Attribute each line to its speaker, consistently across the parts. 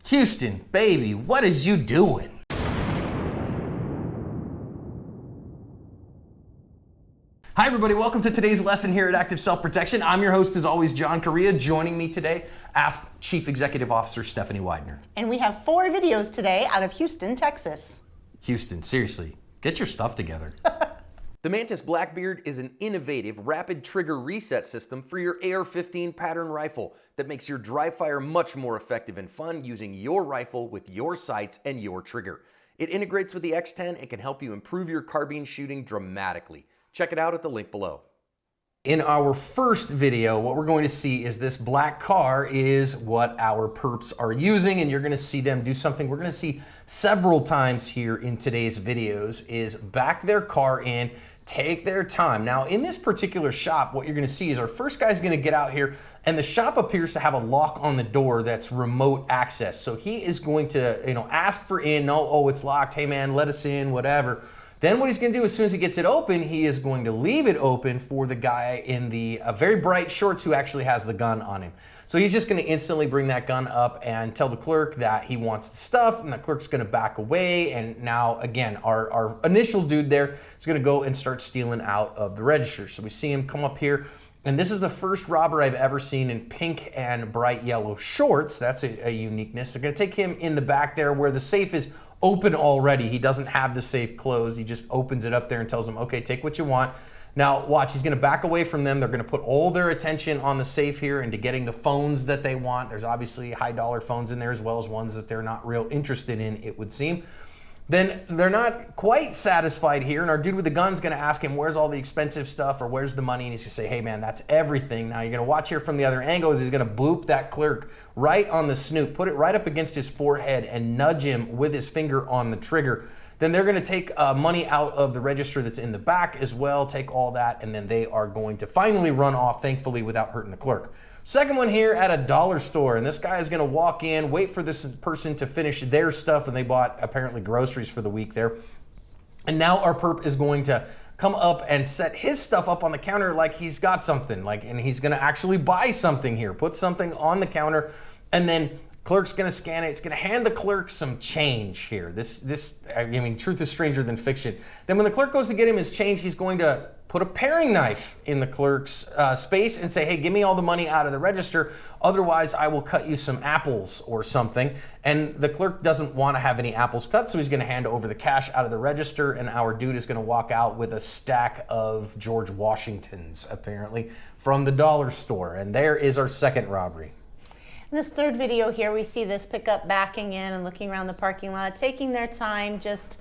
Speaker 1: Houston, baby, what is you doing? Hi everybody, welcome to today's lesson here at Active Self-Protection. I'm your host as always, John Correa. Joining me today, ASP Chief Executive Officer Stephanie Widener.
Speaker 2: And we have 4 videos today out of Houston, Texas.
Speaker 1: Houston, seriously, get your stuff together. The Mantis Blackbeard is an innovative rapid trigger reset system for your AR-15 pattern rifle that makes your dry fire much more effective and fun using your rifle with your sights and your trigger. It integrates with the X10 and can help you improve your carbine shooting dramatically. Check it out at the link below. In our first video, what we're going to see is this black car is what our perps are using, and you're going to see them do something we're going to see several times here in today's videos is back their car in, take their time. Now in this particular shop, what you're going to see is our first guy's going to get out here and the shop appears to have a lock on the door that's remote access. So he is going to, ask for in, no, oh, it's locked. Hey man, let us in, whatever. Then what he's going to do as soon as he gets it open, he is going to leave it open for the guy in the very bright shorts who actually has the gun on him. So he's just going to instantly bring that gun up and tell the clerk that he wants the stuff, and the clerk's going to back away. And now, again, our initial dude there is going to go and start stealing out of the register. So we see him come up here, and this is the first robber I've ever seen in pink and bright yellow shorts. That's a uniqueness. They're going to take him in the back there where the safe is open already. He doesn't have the safe closed. He just opens it up there and tells them, okay, take what you want. Now watch, he's gonna back away from them. They're gonna put all their attention on the safe here into getting the phones that they want. There's obviously high dollar phones in there as well as ones that they're not real interested in, it would seem. Then they're not quite satisfied here, and our dude with the gun's gonna ask him, where's all the expensive stuff or where's the money? And he's gonna say, hey man, that's everything. Now you're gonna watch here from the other angle is he's gonna boop that clerk right on the snoot, put it right up against his forehead and nudge him with his finger on the trigger. Then they're gonna take money out of the register that's in the back as well, take all that, and then they are going to finally run off, thankfully, without hurting the clerk. Second one here at a dollar store, and this guy is gonna walk in, wait for this person to finish their stuff, and they bought apparently groceries for the week there. And now our perp is going to come up and set his stuff up on the counter like he's got something, and he's gonna actually buy something here, put something on the counter, and then clerk's gonna scan it. It's gonna hand the clerk some change here. I mean, truth is stranger than fiction. Then when the clerk goes to get him his change, he's going to put a paring knife in the clerk's space and say, hey, give me all the money out of the register. Otherwise, I will cut you some apples or something. And the clerk doesn't want to have any apples cut, so he's gonna hand over the cash out of the register, and our dude is gonna walk out with a stack of George Washingtons, apparently, from the dollar store. And there is our second robbery.
Speaker 2: In this third video here, we see this pickup backing in and looking around the parking lot, taking their time, just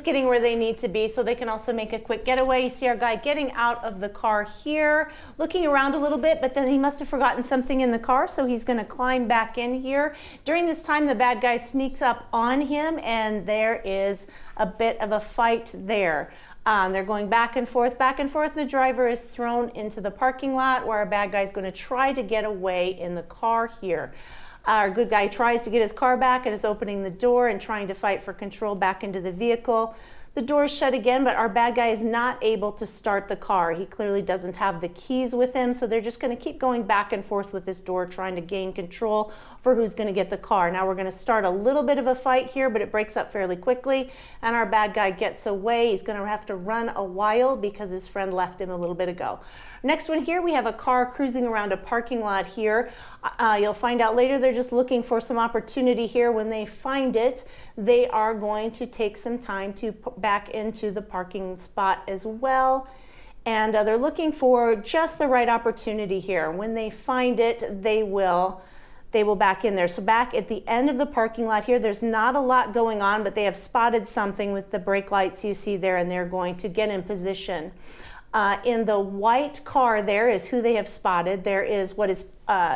Speaker 2: getting where they need to be so they can also make a quick getaway. You see our guy getting out of the car here, looking around a little bit, but then he must have forgotten something in the car, so he's going to climb back in here. During this time, the bad guy sneaks up on him, and there is a bit of a fight there. They're going back and forth, and the driver is thrown into the parking lot where our bad guy is going to try to get away in the car here. Our good guy tries to get his car back and is opening the door and trying to fight for control back into the vehicle. The door is shut again, but our bad guy is not able to start the car. He clearly doesn't have the keys with him, so they're just going to keep going back and forth with this door, trying to gain control for who's going to get the car. Now we're going to start a little bit of a fight here, but it breaks up fairly quickly, and our bad guy gets away. He's going to have to run a while because his friend left him a little bit ago. Next one here, we have a car cruising around a parking lot here. You'll find out later they're just looking for some opportunity here. When they find it, they are going to take some time to back into the parking spot as well. And they're looking for just the right opportunity here. When they find it, they will back in there. So back at the end of the parking lot here, there's not a lot going on, but they have spotted something with the brake lights you see there, and they're going to get in position. In the white car there is who they have spotted. There is what is,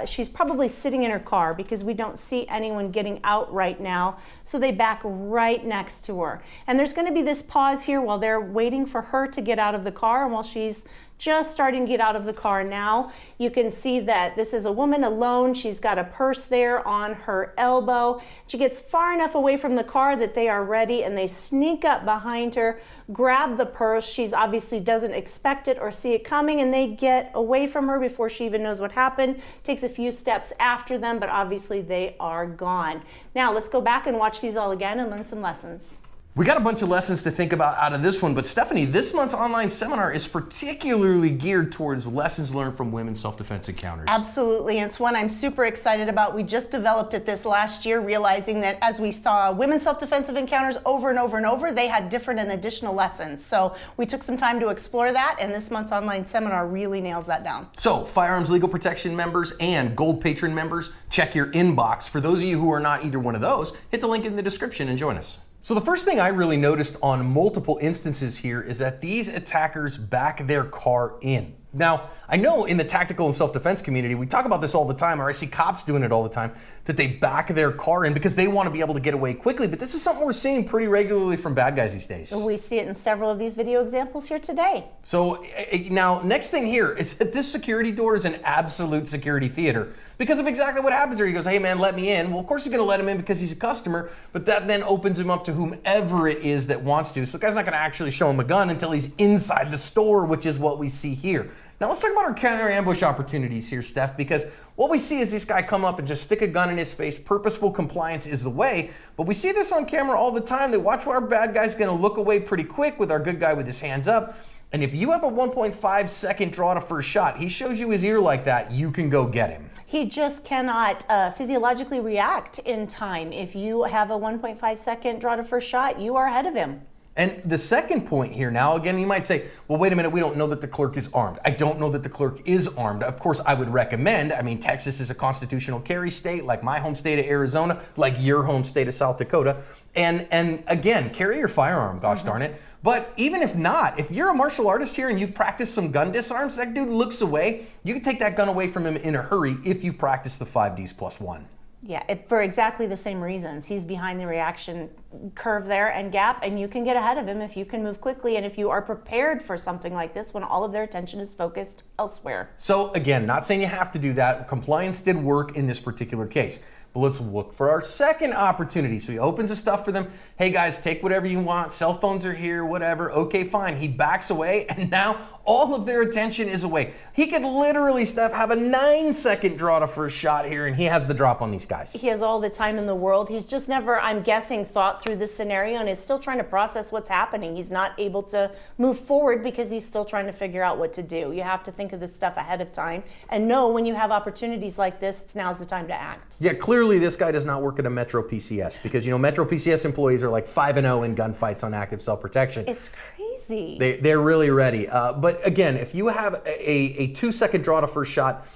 Speaker 2: she's probably sitting in her car because we don't see anyone getting out right now. So they back right next to her. And there's going to be this pause here while they're waiting for her to get out of the car, and while she's just starting to get out of the car now. You can see that this is a woman alone. She's got a purse there on her elbow. She gets far enough away from the car that they are ready, and they sneak up behind her, grab the purse. She's obviously doesn't expect it or see it coming, and they get away from her before she even knows what happened, takes a few steps after them, but obviously they are gone. Now let's go back and watch these all again and learn some lessons.
Speaker 1: We got a bunch of lessons to think about out of this one, but Stephanie, this month's online seminar is particularly geared towards lessons learned from women's self-defense encounters.
Speaker 3: Absolutely, and it's one I'm super excited about. We just developed it this last year, realizing that as we saw women's self-defensive encounters over and over and over, they had different and additional lessons. So we took some time to explore that, and this month's online seminar really nails that down.
Speaker 1: So, Firearms Legal Protection members and Gold Patron members, check your inbox. For those of you who are not either one of those, hit the link in the description and join us. So the first thing I really noticed on multiple instances here is that these attackers back their car in. Now, I know in the tactical and self-defense community, we talk about this all the time, or I see cops doing it all the time, that they back their car in because they want to be able to get away quickly, but this is something we're seeing pretty regularly from bad guys these days.
Speaker 2: We see it in several of these video examples here today.
Speaker 1: So now, next thing here is that this security door is an absolute security theater because of exactly what happens here. He goes, hey man, let me in. Well, of course he's gonna let him in because he's a customer, but that then opens him up to whomever it is that wants to. So the guy's not gonna actually show him a gun until he's inside the store, which is what we see here. Now let's talk about our counter ambush opportunities here, Steph, because what we see is this guy come up and just stick a gun in his face. Purposeful compliance is the way, but we see this on camera all the time. They watch where our bad guy's gonna look away pretty quick with our good guy with his hands up. And if you have a 1.5 second draw to first shot, he shows you his ear like that, you can go get him.
Speaker 2: He just cannot physiologically react in time. If you have a 1.5 second draw to first shot, you are ahead of him.
Speaker 1: And the second point here now, again, you might say, well, wait a minute, we don't know that the clerk is armed. I don't know that the clerk is armed. Of course, I would recommend, Texas is a constitutional carry state, like my home state of Arizona, like your home state of South Dakota. And again, carry your firearm, gosh darn it. But even if not, if you're a martial artist here and you've practiced some gun disarms, that dude looks away, you can take that gun away from him in a hurry if you practice the 5Ds plus 1.
Speaker 2: Yeah, for exactly the same reasons. He's behind the reaction curve there and gap, and you can get ahead of him if you can move quickly and if you are prepared for something like this when all of their attention is focused elsewhere.
Speaker 1: So again, not saying you have to do that. Compliance did work in this particular case. But let's look for our second opportunity. So he opens the stuff for them. Hey guys, take whatever you want. Cell phones are here, whatever. Okay, fine. He backs away and now all of their attention is away. He could literally, Steph, have a 9-second draw to first shot here and he has the drop on these guys.
Speaker 2: He has all the time in the world. He's just never, I'm guessing, thought through this scenario and is still trying to process what's happening. He's not able to move forward because he's still trying to figure out what to do. You have to think of this stuff ahead of time and know when you have opportunities like this, now's the time to act.
Speaker 1: Yeah, clearly this guy does not work at a Metro PCS because, Metro PCS employees are like 5-0 in gunfights on active self-protection.
Speaker 2: It's crazy.
Speaker 1: They're really ready. But again, if you have a 2-second draw to first shot,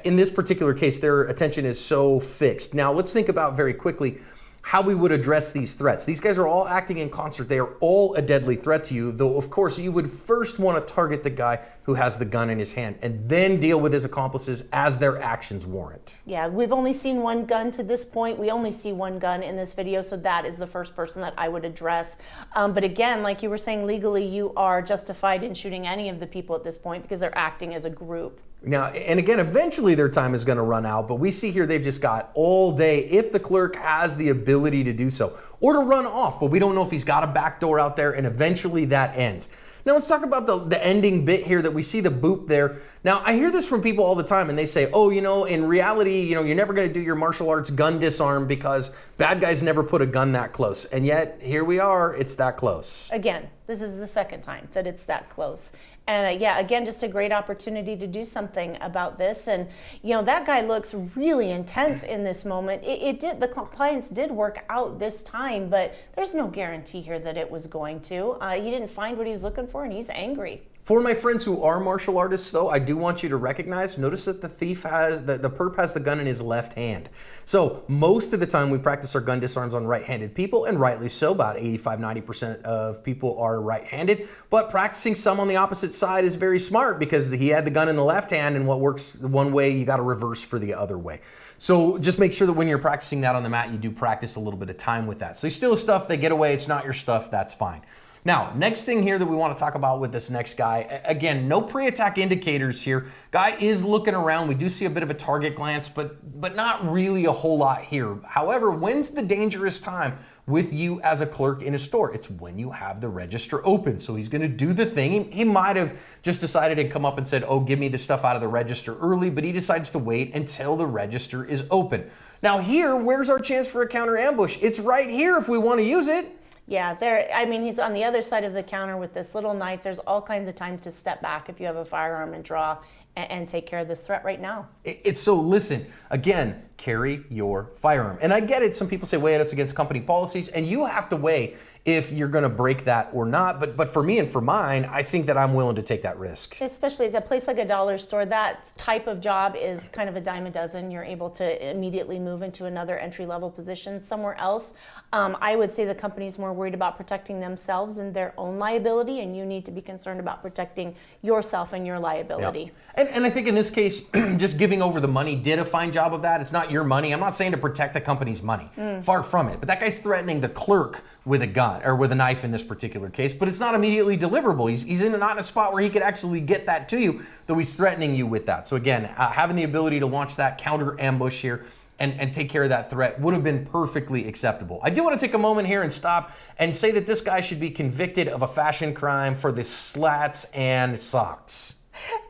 Speaker 1: in this particular case, their attention is so fixed. Now, let's think about very quickly how we would address these threats. These guys are all acting in concert. They are all a deadly threat to you, though of course you would first want to target the guy who has the gun in his hand and then deal with his accomplices as their actions warrant.
Speaker 2: Yeah, we've only seen one gun to this point. We only see one gun in this video, so that is the first person that I would address. But again, like you were saying, legally you are justified in shooting any of the people at this point because they're acting as a group.
Speaker 1: Now, and again, eventually their time is going to run out, but we see here they've just got all day if the clerk has the ability to do so, or to run off, but we don't know if he's got a back door out there, and eventually that ends. Now let's talk about the ending bit here that we see the boop there. Now I hear this from people all the time and they say, oh, in reality, you're never going to do your martial arts gun disarm because bad guys never put a gun that close. And yet here we are, it's that close.
Speaker 2: Again, this is the second time that it's that close. And yeah, again, just a great opportunity to do something about this. And that guy looks really intense in this moment. The compliance did work out this time, but there's no guarantee here that it was going to. He didn't find what he was looking for and he's angry.
Speaker 1: For my friends who are martial artists, though, I do want you to recognize, notice that the thief the perp has the gun in his left hand. So most of the time we practice our gun disarms on right-handed people, and rightly so. About 85–90% of people are right-handed, but practicing some on the opposite side is very smart because he had the gun in the left hand, and what works one way, you got to reverse for the other way. So just make sure that when you're practicing that on the mat, you do practice a little bit of time with that. So you steal stuff, they get away, it's not your stuff, that's fine. Now, next thing here that we want to talk about with this next guy, again, no pre-attack indicators here. Guy is looking around. We do see a bit of a target glance, but not really a whole lot here. However, when's the dangerous time with you as a clerk in a store? It's when you have the register open. So he's going to do the thing. He might have just decided to come up and said, oh, give me the stuff out of the register early, but he decides to wait until the register is open. Now here, where's our chance for a counter ambush? It's right here if we want to use it.
Speaker 2: Yeah, I mean, he's on the other side of the counter with this little knife. There's all kinds of times to step back if you have a firearm and draw and take care of this threat right now.
Speaker 1: It's so, listen, again, carry your firearm. And I get it. Some people say, wait, it's against company policies, and you have to weigh if you're going to break that or not. But for me and for mine, I think that I'm willing to take that risk.
Speaker 2: Especially at a place like a dollar store, that type of job is kind of a dime a dozen. You're able to immediately move into another entry-level position somewhere else. I would say the company's more worried about protecting themselves and their own liability, and you need to be concerned about protecting yourself and your liability.
Speaker 1: Yep. And I think in this case, just giving over the money did a fine job of that. It's not your money. I'm not saying to protect the company's money. Far from it. But that guy's threatening the clerk with a gun, or with a knife in this particular case, but it's not immediately deliverable. He's not in a spot where he could actually get that to you, though he's threatening you with that. So again, having the ability to launch that counter ambush here and take care of that threat would have been perfectly acceptable. I do want to take a moment here and stop and say that this guy should be convicted of a fashion crime for the slats and socks.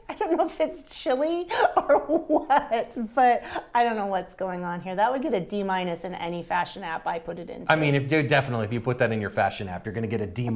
Speaker 2: I don't know if it's chilly or what, but I don't know what's going on here. That would get a D- in any fashion app I put it into.
Speaker 1: I mean, definitely, if you put that in your fashion app, you're going to get a D-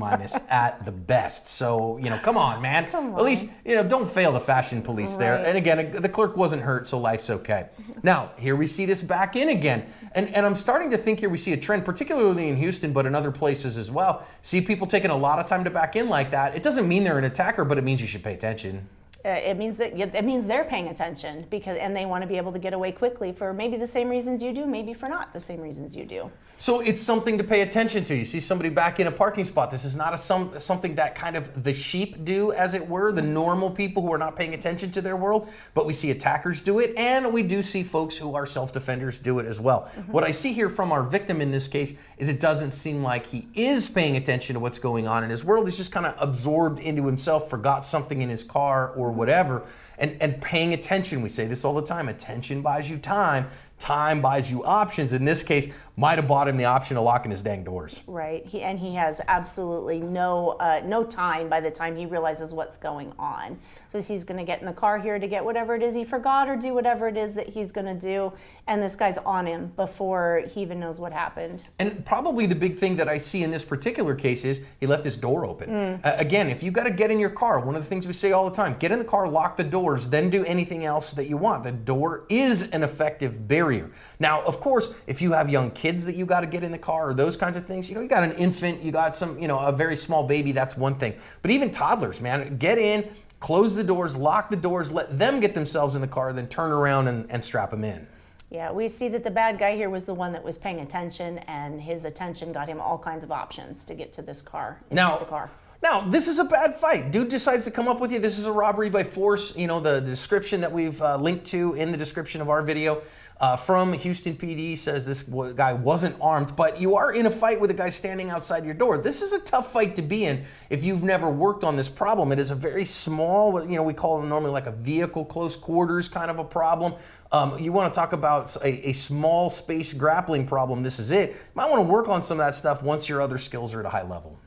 Speaker 1: at the best. So, come on, man.
Speaker 2: Come on.
Speaker 1: At least, don't fail the fashion police there.
Speaker 2: Right.
Speaker 1: And again, the clerk wasn't hurt, so life's okay. Now, here we see this back in again. And I'm starting to think here we see a trend, particularly in Houston, but in other places as well. See people taking a lot of time to back in like that. It doesn't mean they're an attacker, but it means you should pay attention.
Speaker 2: It means they're paying attention and they want to be able to get away quickly for maybe the same reasons you do, maybe for not the same reasons you do.
Speaker 1: So it's something to pay attention to. You see somebody back in a parking spot. This is not something that kind of the sheep do, as it were, the normal people who are not paying attention to their world. But we see attackers do it, and we do see folks who are self-defenders do it as well. What I see here from our victim in this case is it doesn't seem like he is paying attention to what's going on in his world. He's just kind of absorbed into himself, forgot something in his car or whatever, and paying attention. We say this all the time. Attention buys you time. Time buys you options. In this case, might have bought him the option of locking his dang doors.
Speaker 2: Right. He has absolutely no time by the time he realizes what's going on. So he's going to get in the car here to get whatever it is he forgot or do whatever it is that he's going to do. And this guy's on him before he even knows what happened.
Speaker 1: And probably the big thing that I see in this particular case is he left his door open. Again, if you got to get in your car, one of the things we say all the time, get in the car, lock the doors, then do anything else that you want. The door is an effective barrier. Now, of course, if you have young kids that you got to get in the car or those kinds of things, you got an infant, you got some, a very small baby, that's one thing. But even toddlers, man, get in, close the doors, lock the doors, let them get themselves in the car, then turn around and strap them in.
Speaker 2: Yeah, we see that the bad guy here was the one that was paying attention, and his attention got him all kinds of options to get to this car.
Speaker 1: Now, this is a bad fight. Dude decides to come up with you. This is a robbery by force. The description that we've linked to in the description of our video from Houston PD says this guy wasn't armed, but you are in a fight with a guy standing outside your door. This is a tough fight to be in if you've never worked on this problem. It is a very small, we call it normally like a vehicle close quarters kind of a problem. You want to talk about a small space grappling problem, this is it. You might want to work on some of that stuff once your other skills are at a high level.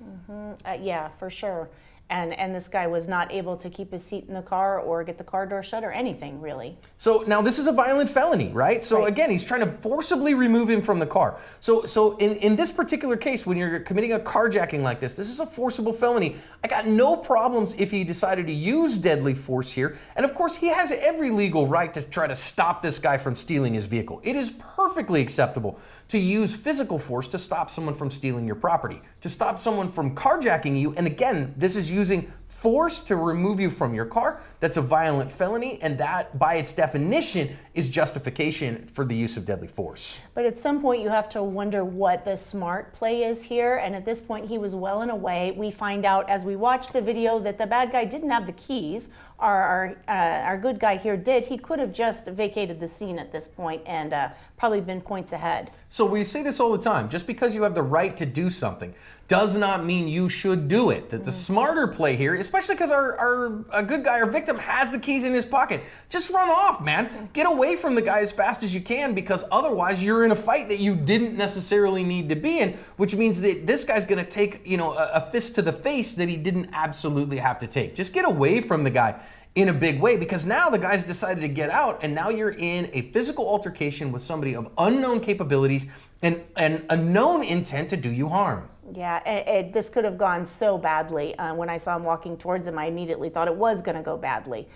Speaker 2: Yeah, for sure. And this guy was not able to keep his seat in the car or get the car door shut or anything, really.
Speaker 1: So now this is a violent felony, right? So again, he's trying to forcibly remove him from the car. So in this particular case, when you're committing a carjacking like this is a forcible felony. I got no problems if he decided to use deadly force here. And of course, he has every legal right to try to stop this guy from stealing his vehicle. It is perfectly acceptable to use physical force to stop someone from stealing your property, to stop someone from carjacking you. And again, this is using force to remove you from your car. That's a violent felony, and that, by its definition, is justification for the use of deadly force.
Speaker 2: But at some point, you have to wonder what the smart play is here. And at this point, he was well and away. We find out as we watch the video that the bad guy didn't have the keys. Our good guy here did. He could have just vacated the scene at this point and probably been points ahead.
Speaker 1: So we say this all the time. Just because you have the right to do something does not mean you should do it. That the smarter play here, especially because a good guy, our victim, has the keys in his pocket. Just run off, man. Get away from the guy as fast as you can, because otherwise you're in a fight that you didn't necessarily need to be in, which means that this guy's gonna take, a fist to the face that he didn't absolutely have to take. Just get away from the guy in a big way, because now the guy's decided to get out, and now you're in a physical altercation with somebody of unknown capabilities and a known intent to do you harm.
Speaker 2: Yeah, this could have gone so badly. When I saw him walking towards him, I immediately thought it was going to go badly.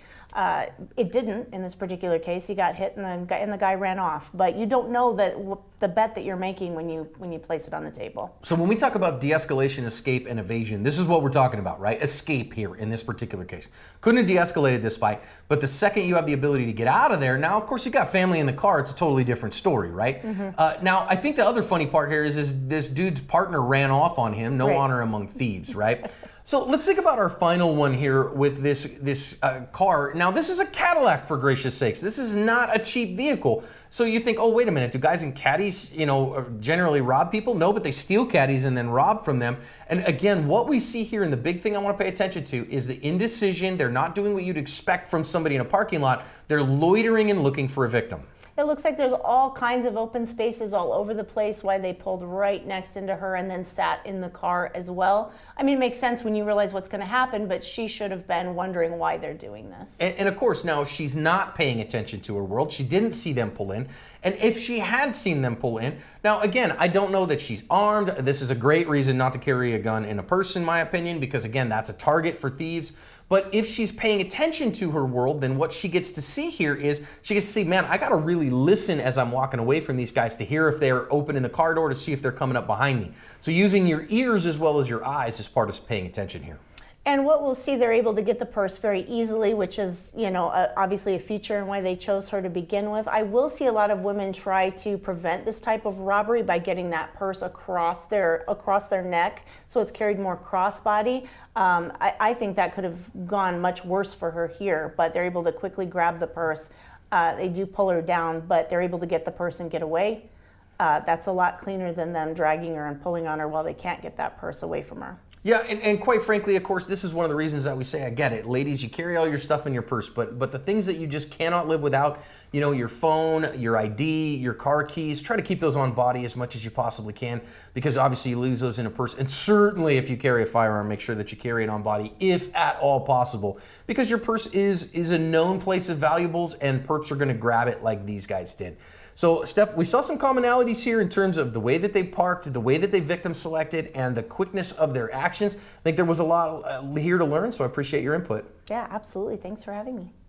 Speaker 2: It didn't in this particular case. He got hit and the guy ran off. But you don't know the bet that you're making when you place it on the table.
Speaker 1: So when we talk about de-escalation, escape, and evasion, this is what we're talking about, right? Escape here in this particular case. Couldn't have de-escalated this fight, but the second you have the ability to get out of there, now of course you've got family in the car, it's a totally different story, right? Now I think the other funny part here is this dude's partner ran off on him, no honor among thieves, right? So let's think about our final one here with this car. Now this is a Cadillac, for gracious sakes. This is not a cheap vehicle. So you think, oh, wait a minute, do guys in caddies, generally rob people? No, but they steal caddies and then rob from them. And again, what we see here, and the big thing I want to pay attention to, is the indecision. They're not doing what you'd expect from somebody in a parking lot. They're loitering and looking for a victim.
Speaker 2: It looks like there's all kinds of open spaces all over the place, why they pulled right next into her and then sat in the car as well. I mean, it makes sense when you realize what's going to happen, but she should have been wondering why they're doing this.
Speaker 1: And of course, now she's not paying attention to her world. She didn't see them pull in. And if she had seen them pull in, now again, I don't know that she's armed. This is a great reason not to carry a gun in a purse, in my opinion, because again, that's a target for thieves. But if she's paying attention to her world, then what she gets to see here is she gets to see, man, I got to really listen as I'm walking away from these guys to hear if they're opening the car door, to see if they're coming up behind me. So using your ears as well as your eyes is part of paying attention here.
Speaker 2: And what we'll see, they're able to get the purse very easily, which is, obviously a feature in why they chose her to begin with. I will see a lot of women try to prevent this type of robbery by getting that purse across their neck, so it's carried more crossbody. I think that could have gone much worse for her here, but they're able to quickly grab the purse. They do pull her down, but they're able to get the purse and get away. That's a lot cleaner than them dragging her and pulling on her while they can't get that purse away from her.
Speaker 1: Yeah, and quite frankly, of course, this is one of the reasons that we say, I get it. Ladies, you carry all your stuff in your purse, but the things that you just cannot live without, your phone, your ID, your car keys, try to keep those on body as much as you possibly can, because obviously you lose those in a purse. And certainly if you carry a firearm, make sure that you carry it on body if at all possible, because your purse is a known place of valuables, and perps are going to grab it like these guys did. So, Steph, we saw some commonalities here in terms of the way that they parked, the way that they victim selected, and the quickness of their actions. I think there was a lot here to learn, so I appreciate your input.
Speaker 2: Yeah, absolutely. Thanks for having me.